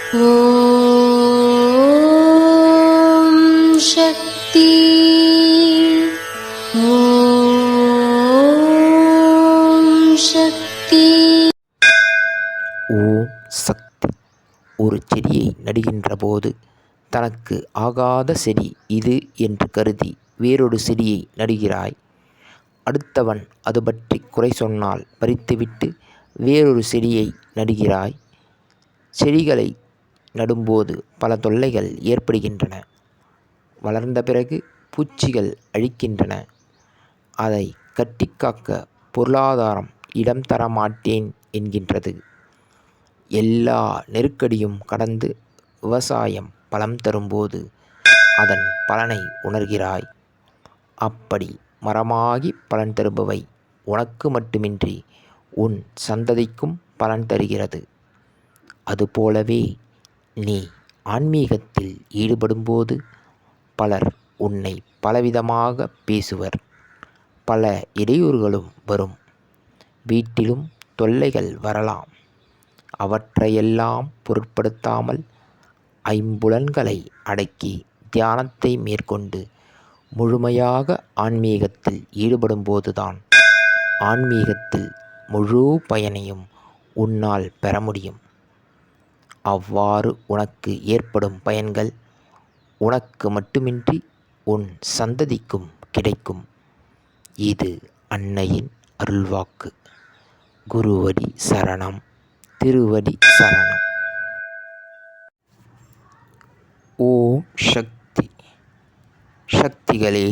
ஓம் சக்தி. ஓம் சக்தி. ஓம் சக்தி. ஒரு செடியை நடுகின்ற போது தனக்கு ஆகாத செடி இது என்று கருதி வேறொரு செடியை நடுகிறாய். அடுத்தவன் அது பற்றி குறை சொன்னால் பறித்துவிட்டு வேறொரு செடியை நடுகிறாய். செடிகளை நடும்போது பல தொல்லைகள் ஏற்படுகின்றன. வளர்ந்த பிறகு பூச்சிகள் அழிக்கின்றன. அதை கட்டிக்காக்க பொருளாதாரம் இடம் தர மாட்டேன் என்கின்றது. எல்லா நெருக்கடியும் கடந்து விவசாயம் பலம் தரும்போது அதன் பலனை உணர்கிறாய். அப்படி மரமாகி பலன் தருபவை உனக்கு மட்டுமின்றி உன் சந்ததிக்கும் பலன் தருகிறது. அதுபோலவே நீ ஆன்மீகத்தில் ஈடுபடும்போது பலர் உன்னை பலவிதமாக பேசுவர். பல இடையூறுகளும் வரும். வீட்டிலும் தொல்லைகள் வரலாம். அவற்றையெல்லாம் பொருட்படுத்தாமல் ஐம்புலன்களை அடக்கி தியானத்தை மேற்கொண்டு முழுமையாக ஆன்மீகத்தில் ஈடுபடும்போதுதான் ஆன்மீகத்தில் முழு பயனையும் உன்னால் பெற முடியும். அவ்வாறு உனக்கு ஏற்படும் பயன்கள் உனக்கு மட்டுமின்றி உன் சந்ததிக்கும் கிடைக்கும். இது அன்னையின் அருள்வாக்கு. குருவடி சரணம். திருவடி சரணம். ஓம் சக்தி. சக்திகளே,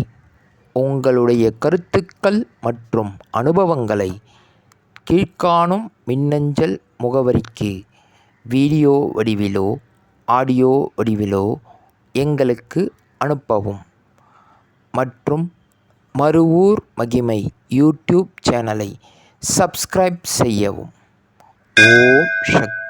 உங்களுடைய கருத்துக்கள் மற்றும் அனுபவங்களை கீழ்க்காணும் மின்னஞ்சல் முகவரிக்கு வீடியோ வடிவிலோ ஆடியோ வடிவிலோ எங்களுக்கு அனுப்பவும். மற்றும் மறுவூர் மகிமை யூடியூப் சேனலை சப்ஸ்கிரைப் செய்யவும். ஓம் சக்தி.